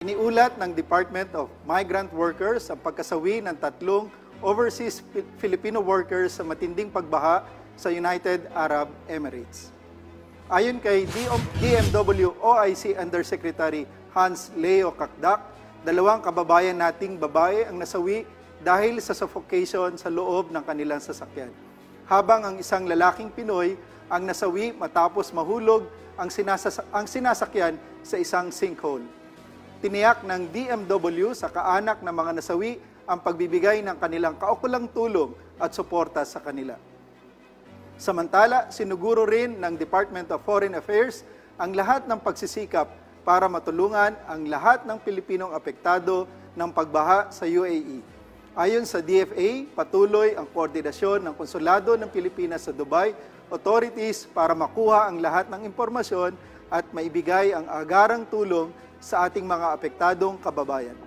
Iniulat ng Department of Migrant Workers ang pagkasawi ng 3 overseas Filipino workers sa matinding pagbaha sa United Arab Emirates. Ayon kay DMW OIC Undersecretary Hans Leo Kakdak, 2 kababayan nating babae ang nasawi dahil sa suffocation sa loob ng kanilang sasakyan. Habang ang isang lalaking Pinoy ang nasawi matapos mahulog ang sinasakyan sa isang sinkhole. Tiniyak ng DMW sa kaanak ng mga nasawi ang pagbibigay ng kanilang kaukulang tulong at suporta sa kanila. Samantala, sinuguro rin ng Department of Foreign Affairs ang lahat ng pagsisikap para matulungan ang lahat ng Pilipinong apektado ng pagbaha sa UAE. Ayon sa DFA, patuloy ang koordinasyon ng Konsulado ng Pilipinas sa Dubai authorities para makuha ang lahat ng impormasyon at maibigay ang agarang tulong sa ating mga apektadong kababayan.